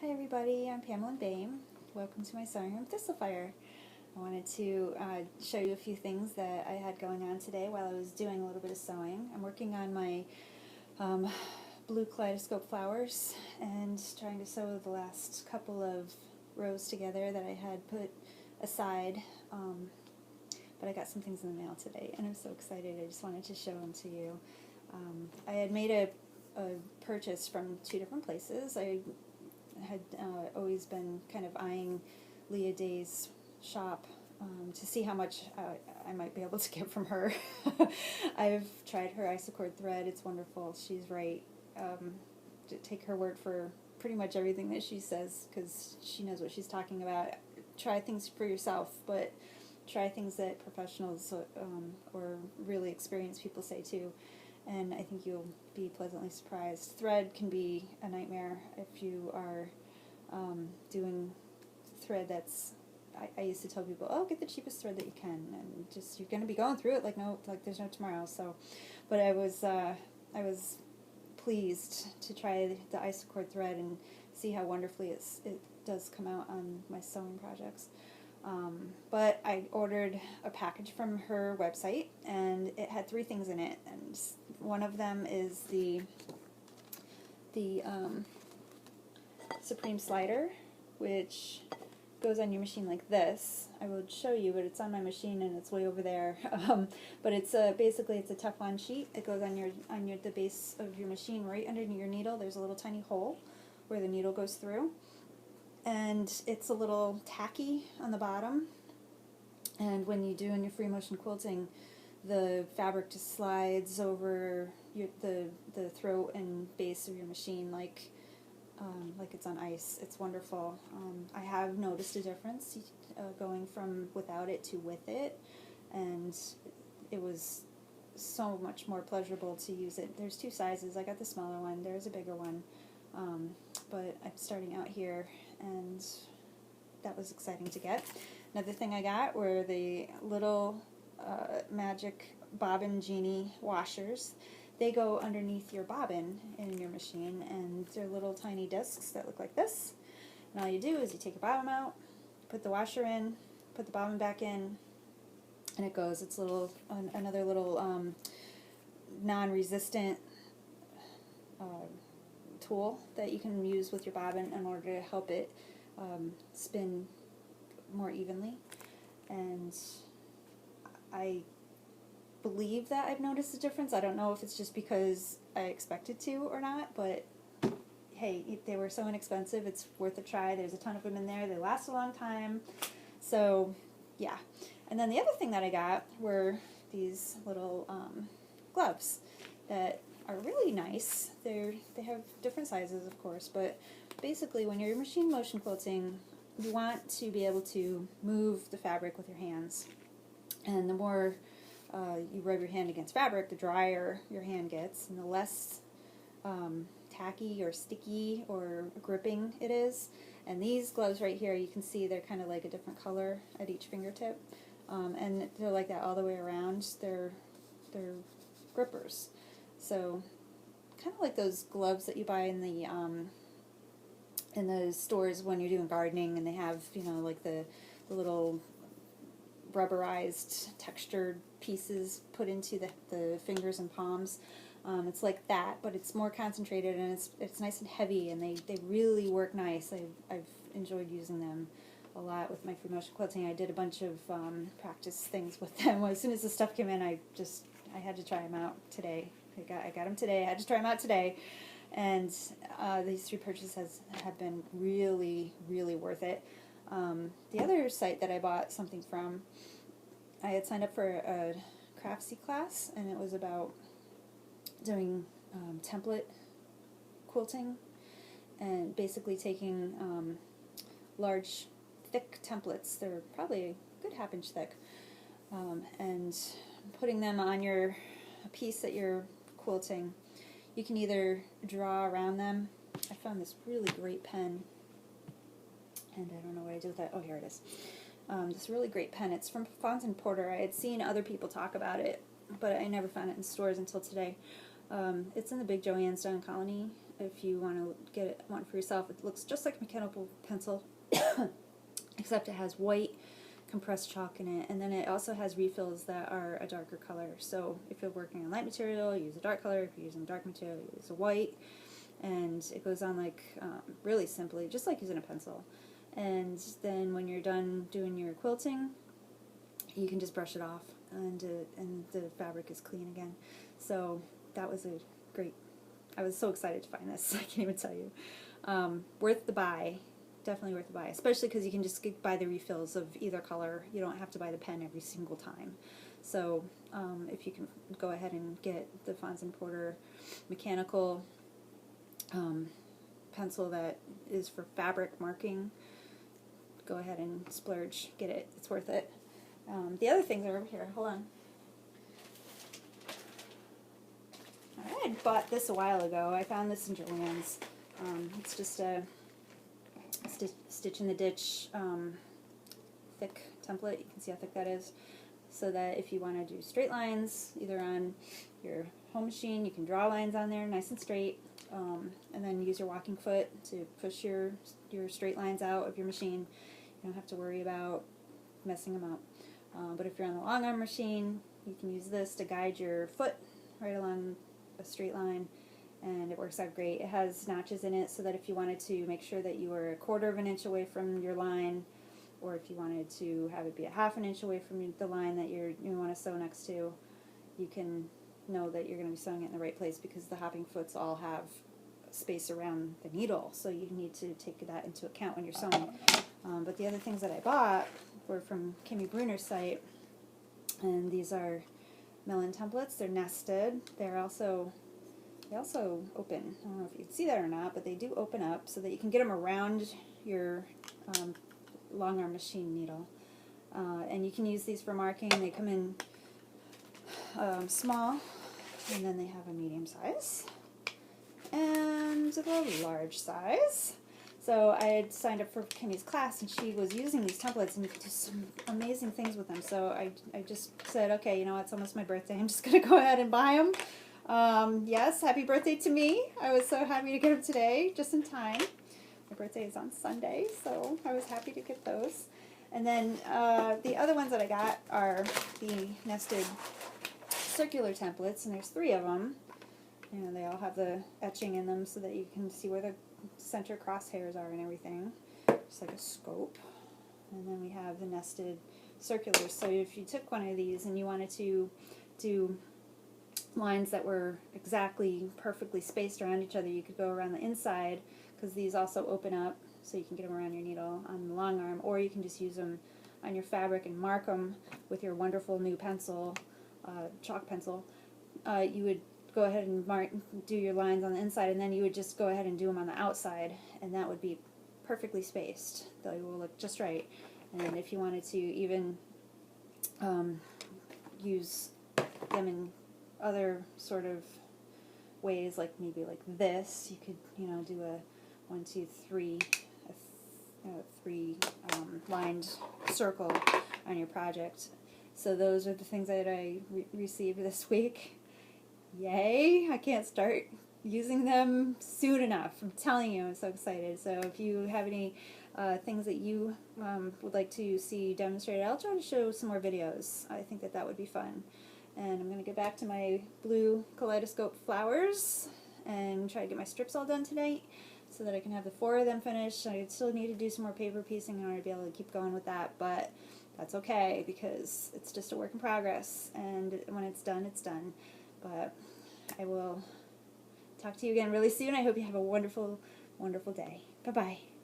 Hi everybody, I'm Pamela Bame. Welcome to my sewing room Thistlefire. I wanted to show you a few things that I had going on today while I was doing a little bit of sewing. I'm working on my blue kaleidoscope flowers and trying to sew the last couple of rows together that I had put aside, but I got some things in the mail today and I'm so excited. I just wanted to show them to you. I had made a purchase from two different places. I had always been kind of eyeing Leah Day's shop to see how much I might be able to get from her. I've tried her isocord thread. It's wonderful. She's right. Take her word for pretty much everything that she says because she knows what she's talking about. Try things for yourself, but try things that professionals or really experienced people say too. And I think you'll be pleasantly surprised. Thread can be a nightmare if you are doing thread that's, I used to tell people, oh, get the cheapest thread that you can, and just, you're going to be going through it like there's no tomorrow. So, but I was pleased to try the isocord thread and see how wonderfully it does come out on my sewing projects. But I ordered a package from her website, and it had three things in it, and one of them is the Supreme slider, which goes on your machine like this. I will show you, but it's on my machine and it's way over there. But it's basically it's a Teflon sheet. It goes on the base of your machine, right under your needle. There's a little tiny hole where the needle goes through. And it's a little tacky on the bottom, and when you do in your free motion quilting, the fabric just slides over the throat and base of your machine like it's on ice. It's wonderful. I have noticed a difference going from without it to with it, and it was so much more pleasurable to use it. There's two sizes. I got the smaller one. There's a bigger one. But I'm starting out here, and that was exciting to get. Another thing I got were the little magic Bobbin Genie washers. They go underneath your bobbin in your machine, and they're little tiny discs that look like this. And all you do is you take your bobbin out, put the washer in, put the bobbin back in, and it goes. It's another little non-resistant tool that you can use with your bobbin in order to help it spin more evenly. And I believe that I've noticed a difference. I don't know if it's just because I expected to or not, but hey, they were so inexpensive, it's worth a try. There's a ton of them in there. They last a long time. So yeah. And then the other thing that I got were these little gloves that are really nice. They have different sizes, of course, but basically when you're machine motion quilting, you want to be able to move the fabric with your hands. And the more you rub your hand against fabric, the drier your hand gets, and the less tacky or sticky or gripping it is. And these gloves right here, you can see they're kind of like a different color at each fingertip, and they're like that all the way around. They're grippers. So, kind of like those gloves that you buy in the stores when you're doing gardening, and they have, you know, like the little rubberized textured pieces put into the fingers and palms. It's like that, but it's more concentrated, and it's nice and heavy, and they really work nice. I've enjoyed using them a lot with my free motion quilting. I did a bunch of practice things with them. As soon as the stuff came in, I had to try them out today. I got them today. I had to try them out today, and these three purchases have been really, really worth it. The other site that I bought something from, I had signed up for a Craftsy class, and it was about doing template quilting, and basically taking large, thick templates. They're probably a good half-inch thick, and putting them on your piece that you're quilting. You can either draw around them. I found this really great pen, and I don't know what I did with that. Oh, here it is. This really great pen. It's from Fons and Porter. I had seen other people talk about it, but I never found it in stores until today. It's in the Big Joann's down in Colony, if you want to get one for yourself. It looks just like a mechanical pencil, except it has white compressed chalk in it, and then it also has refills that are a darker color. So if you're working on light material, use a dark color. If you're using dark material, use a white. And it goes on like really simply, just like using a pencil. And then when you're done doing your quilting, you can just brush it off, and the fabric is clean again. So that was a great, I was so excited to find this, I can't even tell you. Worth the buy, definitely worth the buy, especially because you can just buy the refills of either color. You don't have to buy the pen every single time. So if you can go ahead and get the Fons & Porter mechanical pencil that is for fabric marking, go ahead and splurge, get it, it's worth it. The other things are over here, hold on. I had bought this a while ago. I found this in Joann's. It's just a stitch in the ditch thick template. You can see how thick that is. So that if you want to do straight lines, either on your home machine, you can draw lines on there nice and straight, and then use your walking foot to push your straight lines out of your machine. You don't have to worry about messing them up. But if you're on the long arm machine, you can use this to guide your foot right along a straight line, and it works out great. It has notches in it so that if you wanted to make sure that you were a 1/4 of an inch away from your line, or if you wanted to have it be a 1/2 an inch away from the line that you want to sew next to, you can know that you're going to be sewing it in the right place, because the hopping foots all have space around the needle, so you need to take that into account when you're sewing. But the other things that I bought were from Kimmy Bruner's site, and these are Melon templates. They're nested. They also open. I don't know if you can see that or not, but they do open up so that you can get them around your long arm machine needle. And you can use these for marking. They come in small, and then they have a medium size and a large size. So I had signed up for Kimmy's class, and she was using these templates, and you could do some amazing things with them. So I just said, okay, you know what, it's almost my birthday. I'm just going to go ahead and buy them. Yes, happy birthday to me. I was so happy to get them today, just in time. My birthday is on Sunday, so I was happy to get those. And then the other ones that I got are the nested circular templates, and there's 3 of them. You know, they all have the etching in them so that you can see where the center crosshairs are and everything, just like a scope. And then we have the nested circulars. So if you took one of these and you wanted to do lines that were exactly perfectly spaced around each other, you could go around the inside, because these also open up so you can get them around your needle on the long arm, or you can just use them on your fabric and mark them with your wonderful new pencil, chalk pencil. You would go ahead and do your lines on the inside, and then you would just go ahead and do them on the outside, and that would be perfectly spaced. They will look just right. And if you wanted to even use them in other sort of ways, like maybe like this, you could, you know, do a 1, 2, 3, lined circle on your project. So those are the things that I received this week. Yay! I can't start using them soon enough. I'm telling you, I'm so excited. So if you have any things that you would like to see demonstrated, I'll try to show some more videos. I think that would be fun. And I'm going to get back to my blue kaleidoscope flowers and try to get my strips all done tonight so that I can have the 4 of them finished. I still need to do some more paper piecing in order to be able to keep going with that, but that's okay, because it's just a work in progress, and when it's done, it's done. But I will talk to you again really soon. I hope you have a wonderful, wonderful day. Bye-bye.